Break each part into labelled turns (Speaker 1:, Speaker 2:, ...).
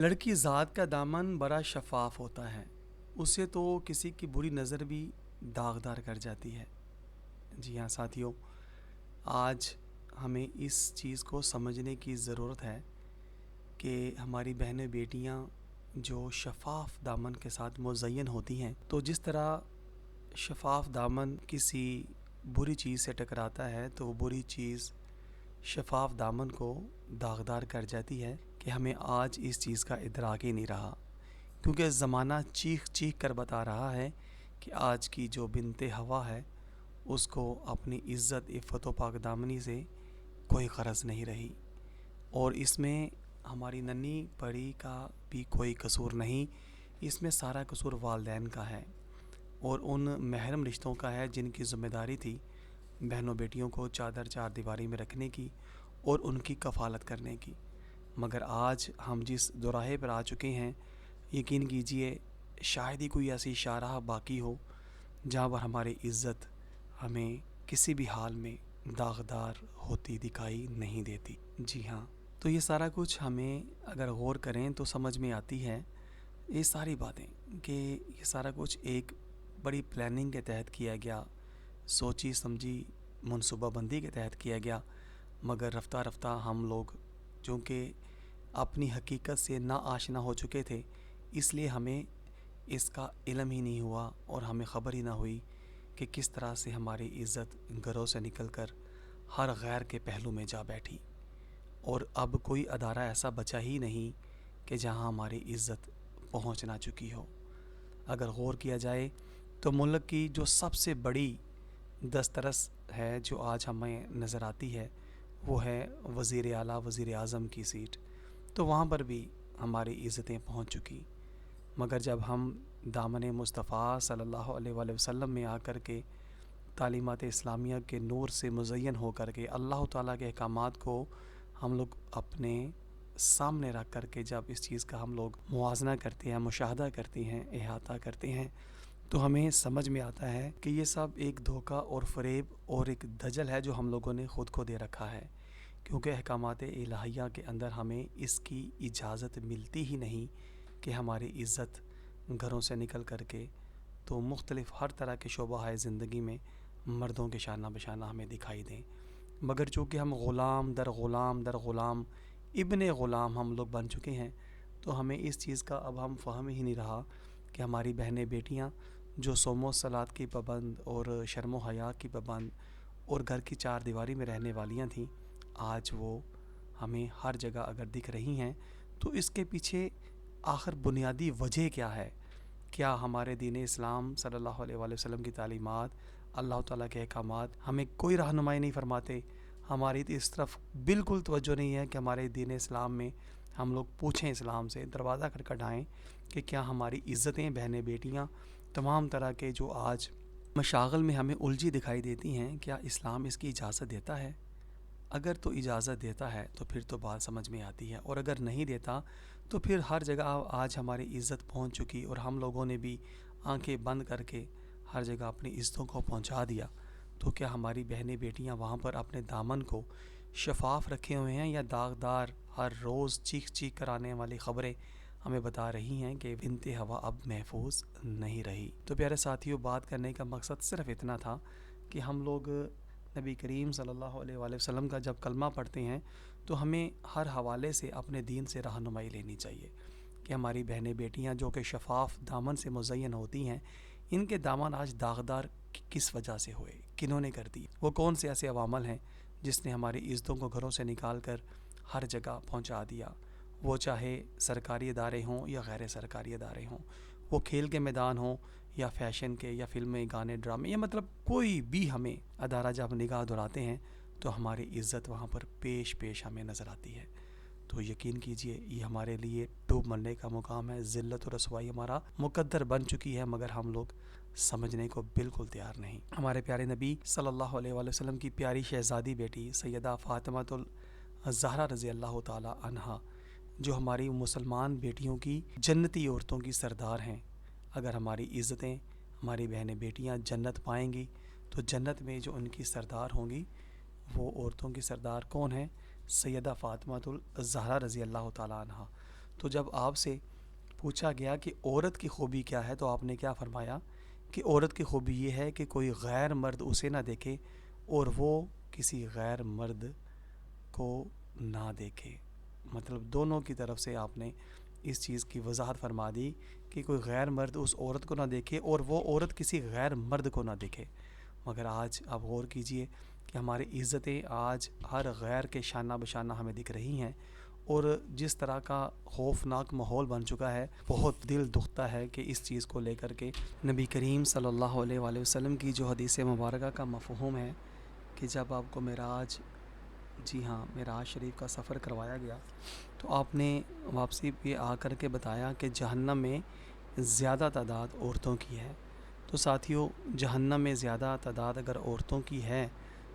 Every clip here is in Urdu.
Speaker 1: لڑکی ذات کا دامن بڑا شفاف ہوتا ہے، اسے تو کسی کی بری نظر بھی داغدار کر جاتی ہے۔ جی ہاں ساتھیوں، آج ہمیں اس چیز کو سمجھنے کی ضرورت ہے کہ ہماری بہنیں بیٹیاں جو شفاف دامن کے ساتھ مزین ہوتی ہیں، تو جس طرح شفاف دامن کسی بری چیز سے ٹکراتا ہے تو وہ بری چیز شفاف دامن کو داغدار کر جاتی ہے کہ ہمیں آج اس چیز کا ادراک ہی نہیں رہا، کیونکہ زمانہ چیخ چیخ کر بتا رہا ہے کہ آج کی جو بنت ہوا ہے اس کو اپنی عزت عفت و پاک دامنی سے کوئی غرض نہیں رہی، اور اس میں ہماری ننھی پڑی کا بھی کوئی قصور نہیں، اس میں سارا قصور والدین کا ہے اور ان محرم رشتوں کا ہے جن کی ذمہ داری تھی بہنوں بیٹیوں کو چار دیواری میں رکھنے کی اور ان کی کفالت کرنے کی۔ مگر آج ہم جس دوراہے پر آ چکے ہیں، یقین کیجئے شاید ہی کوئی ایسی شاہراہ باقی ہو جہاں پر ہماری عزت ہمیں کسی بھی حال میں داغدار ہوتی دکھائی نہیں دیتی۔ جی ہاں، تو یہ سارا کچھ ہمیں اگر غور کریں تو سمجھ میں آتی ہے یہ ساری باتیں کہ یہ سارا کچھ ایک بڑی پلاننگ کے تحت کیا گیا، سوچی سمجھی منصوبہ بندی کے تحت کیا گیا، مگر رفتہ رفتہ ہم لوگ چونکہ اپنی حقیقت سے نا آشنا ہو چکے تھے، اس لیے ہمیں اس کا علم ہی نہیں ہوا اور ہمیں خبر ہی نہ ہوئی کہ کس طرح سے ہماری عزت گھروں سے نکل کر ہر غیر کے پہلو میں جا بیٹھی، اور اب کوئی ادارہ ایسا بچا ہی نہیں کہ جہاں ہماری عزت پہنچ نہ چکی ہو۔ اگر غور کیا جائے تو ملک کی جو سب سے بڑی دسترس ہے جو آج ہمیں نظر آتی ہے وہ ہے وزیر اعلیٰ وزیر اعظم کی سیٹ، تو وہاں پر بھی ہماری عزتیں پہنچ چکی، مگر جب ہم دامن مصطفیٰ صلی اللہ علیہ وآلہ وسلم میں آ کر کے تعلیمات اسلامیہ کے نور سے مزین ہو کر کے اللہ تعالیٰ کے احکامات کو ہم لوگ اپنے سامنے رکھ کر کے جب اس چیز کا ہم لوگ موازنہ کرتے ہیں، مشاہدہ کرتے ہیں، احاطہ کرتے ہیں، تو ہمیں سمجھ میں آتا ہے کہ یہ سب ایک دھوکہ اور فریب اور ایک دجل ہے جو ہم لوگوں نے خود کو دے رکھا ہے، کیونکہ احکامات الہیہ کے اندر ہمیں اس کی اجازت ملتی ہی نہیں کہ ہماری عزت گھروں سے نکل کر کے تو مختلف ہر طرح کے شعبہ ہے زندگی میں مردوں کے شانہ بشانہ ہمیں دکھائی دیں، مگر چونکہ ہم غلام در غلام در غلام ابن غلام ہم لوگ بن چکے ہیں، تو ہمیں اس چیز کا اب ہم فہم ہی نہیں رہا کہ ہماری بہنیں بیٹیاں جو صوم و صلات کی پابند اور شرم و حیا کی پابند اور گھر کی چار دیواری میں رہنے والیاں تھیں، آج وہ ہمیں ہر جگہ اگر دکھ رہی ہیں تو اس کے پیچھے آخر بنیادی وجہ کیا ہے؟ کیا ہمارے دین اسلام صلی اللہ علیہ وآلہ وسلم کی تعلیمات، اللہ تعالیٰ کے احکامات ہمیں کوئی رہنمائی نہیں فرماتے؟ ہماری تو اس طرف بالکل توجہ نہیں ہے کہ ہمارے دین اسلام میں ہم لوگ پوچھیں، اسلام سے دروازہ کھٹکھٹائیں کہ کیا ہماری عزتیں بہنیں بیٹیاں تمام طرح کے جو آج مشاغل میں ہمیں الجھی دکھائی دیتی ہیں، کیا اسلام اس کی اجازت دیتا ہے؟ اگر تو اجازت دیتا ہے تو پھر تو بات سمجھ میں آتی ہے، اور اگر نہیں دیتا تو پھر ہر جگہ آج ہماری عزت پہنچ چکی اور ہم لوگوں نے بھی آنکھیں بند کر کے ہر جگہ اپنی عزتوں کو پہنچا دیا، تو کیا ہماری بہنیں بیٹیاں وہاں پر اپنے دامن کو شفاف رکھے ہوئے ہیں، یا داغدار ہر روز چیخ چیخ کر آنے والی خبریں ہمیں بتا رہی ہیں کہ بنت ہوا اب محفوظ نہیں رہی؟ تو پیارے ساتھیوں، بات کرنے کا مقصد صرف اتنا تھا کہ ہم لوگ نبی کریم صلی اللہ علیہ وآلہ وسلم کا جب کلمہ پڑھتے ہیں تو ہمیں ہر حوالے سے اپنے دین سے رہنمائی لینی چاہیے کہ ہماری بہنیں بیٹیاں جو کہ شفاف دامن سے مزین ہوتی ہیں، ان کے دامن آج داغدار کس وجہ سے ہوئے، کنہوں نے کر دی؟ وہ کون سے ایسے عوامل ہیں جس نے ہماری عزتوں کو گھروں سے نکال کر ہر جگہ پہنچا دیا؟ وہ چاہے سرکاری ادارے ہوں یا غیر سرکاری ادارے ہوں، وہ کھیل کے میدان ہوں یا فیشن کے یا فلمیں گانے ڈرامے، یا مطلب کوئی بھی ہمیں ادارہ جب نگاہ دہراتے ہیں تو ہماری عزت وہاں پر پیش پیش ہمیں نظر آتی ہے۔ تو یقین کیجئے یہ ہمارے لیے ڈوب مرنے کا مقام ہے، ذلت و رسوائی ہمارا مقدر بن چکی ہے، مگر ہم لوگ سمجھنے کو بالکل تیار نہیں۔ ہمارے پیارے نبی صلی اللہ علیہ وآلہ وسلم کی پیاری شہزادی بیٹی سیدہ فاطمہ الزہرا رضی اللہ تعالی عنہا، جو ہماری مسلمان بیٹیوں کی جنتی عورتوں کی سردار ہیں، اگر ہماری عزتیں ہماری بہنیں بیٹیاں جنت پائیں گی تو جنت میں جو ان کی سردار ہوں گی وہ عورتوں کی سردار کون ہیں؟ سیدہ فاطمہ الزہرا رضی اللہ تعالی عنہا۔ تو جب آپ سے پوچھا گیا کہ عورت کی خوبی کیا ہے تو آپ نے کیا فرمایا کہ عورت کی خوبی یہ ہے کہ کوئی غیر مرد اسے نہ دیکھے اور وہ کسی غیر مرد کو نہ دیکھے. مطلب دونوں کی طرف سے آپ نے اس چیز کی وضاحت فرما دی کہ کوئی غیر مرد اس عورت کو نہ دیکھے اور وہ عورت کسی غیر مرد کو نہ دیکھے. مگر آج آپ غور کیجئے کہ ہماری عزتیں آج ہر غیر کے شانہ بشانہ ہمیں دکھ رہی ہیں، اور جس طرح کا خوفناک ماحول بن چکا ہے، بہت دل دکھتا ہے کہ اس چیز کو لے کر کے نبی کریم صلی اللہ علیہ وآلہ وسلم کی جو حدیث مبارکہ کا مفہوم ہے کہ جب آپ کو معراج معراج شریف کا سفر کروایا گیا تو آپ نے واپسی پہ آ کر کے بتایا کہ جہنم میں زیادہ تعداد عورتوں کی ہے. تو ساتھیوں، جہنم میں زیادہ تعداد اگر عورتوں کی ہے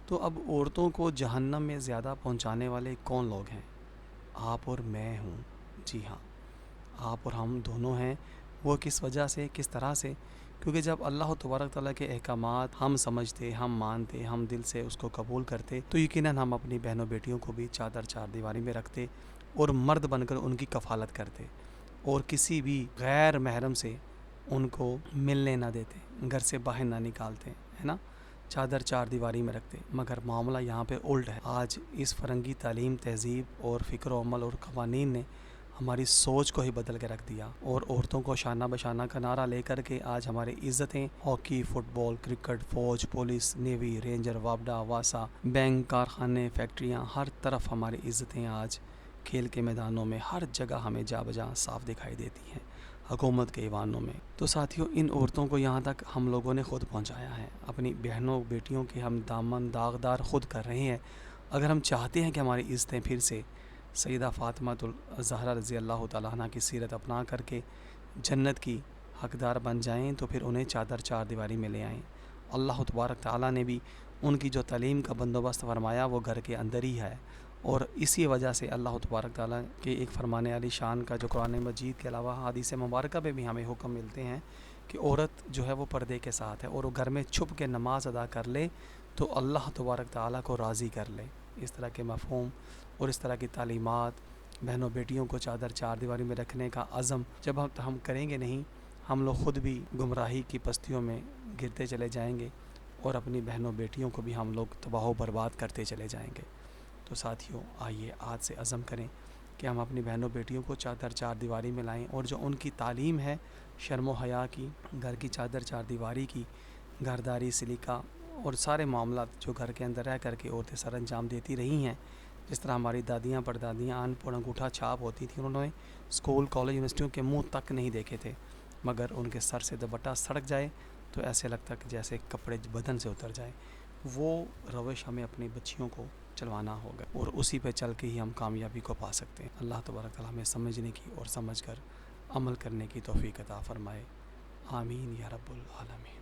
Speaker 1: تو اب عورتوں کو جہنم میں زیادہ پہنچانے والے کون لوگ ہیں؟ آپ اور میں ہوں. جی ہاں، آپ اور ہم دونوں ہیں. وہ کس وجہ سے، کس طرح سے؟ کیونکہ جب اللہ تبارک تعالیٰ کے احکامات ہم سمجھتے، ہم مانتے، ہم دل سے اس کو قبول کرتے تو یقیناً ہم اپنی بہنوں بیٹیوں کو بھی چار دیواری میں رکھتے اور مرد بن کر ان کی کفالت کرتے، اور کسی بھی غیر محرم سے ان کو ملنے نہ دیتے، گھر سے باہر نہ نکالتے، ہے نا، چار دیواری میں رکھتے. مگر معاملہ یہاں پہ الٹ ہے. آج اس فرنگی تعلیم، تہذیب اور فکر و عمل اور قوانین نے ہماری سوچ کو ہی بدل کے رکھ دیا، اور عورتوں کو شانہ بشانہ کا نعرہ لے کر کے آج ہماری عزتیں ہاکی، فٹ بال، کرکٹ، فوج، پولیس، نیوی، رینجر، وابڈا، واسا، بینک، کارخانے، فیکٹریاں، ہر طرف ہماری عزتیں آج کھیل کے میدانوں میں ہر جگہ ہمیں جا بجا صاف دکھائی دیتی ہیں، حکومت کے ایوانوں میں. تو ساتھیوں، ان عورتوں کو یہاں تک ہم لوگوں نے خود پہنچایا ہے. اپنی بہنوں بیٹیوں کے ہم دامن داغدار خود کر رہے ہیں. اگر ہم چاہتے ہیں کہ ہماری عزتیں پھر سے سیدہ فاطمہ الزہرا رضی اللہ تعالیٰ عنہ کی سیرت اپنا کر کے جنت کی حقدار بن جائیں تو پھر انہیں چار دیواری میں لے آئیں. اللہ تبارک تعالیٰ نے بھی ان کی جو تعلیم کا بندوبست فرمایا وہ گھر کے اندر ہی ہے، اور اسی وجہ سے اللہ تبارک تعالیٰ کے ایک فرمان علی شان کا جو قرآن مجید کے علاوہ حدیث مبارکہ پہ بھی ہمیں حکم ملتے ہیں کہ عورت جو ہے وہ پردے کے ساتھ ہے، اور وہ گھر میں چھپ کے نماز ادا کر لے تو اللہ تبارک تعالیٰ کو راضی کر لے. اس طرح کے مفہوم اور اس طرح کی تعلیمات بہنوں بیٹیوں کو چار دیواری میں رکھنے کا عزم جب ہم کریں گے نہیں، ہم لوگ خود بھی گمراہی کی پستیوں میں گرتے چلے جائیں گے، اور اپنی بہنوں بیٹیوں کو بھی ہم لوگ تباہ و برباد کرتے چلے جائیں گے. تو ساتھیوں، آئیے آج سے عزم کریں کہ ہم اپنی بہنوں بیٹیوں کو چار دیواری میں لائیں، اور جو ان کی تعلیم ہے شرم و حیا کی، گھر کی چار دیواری کی، گھرداری، سلیقہ اور سارے معاملات جو گھر کے اندر رہ کر کے عورتیں سر انجام دیتی رہی ہیں. جس طرح ہماری دادیاں پردادیاں ان پڑھ انگوٹھا چھاپ ہوتی تھیں، انہوں نے اسکول، کالج، یونیورسٹیوں کے منہ تک نہیں دیکھے تھے، مگر ان کے سر سے دوپٹہ سڑک جائے تو ایسے لگتا کہ جیسے کپڑے بدن سے اتر جائے. وہ روش ہمیں اپنی بچیوں کو چلوانا ہوگا، اور اسی پہ چل کے ہی ہم کامیابی کو پا سکتے ہیں. اللہ تبارک تعالیٰ ہمیں سمجھنے کی اور سمجھ کر عمل کرنے کی توفیق عطا فرمائے. آمین یا رب العالمین.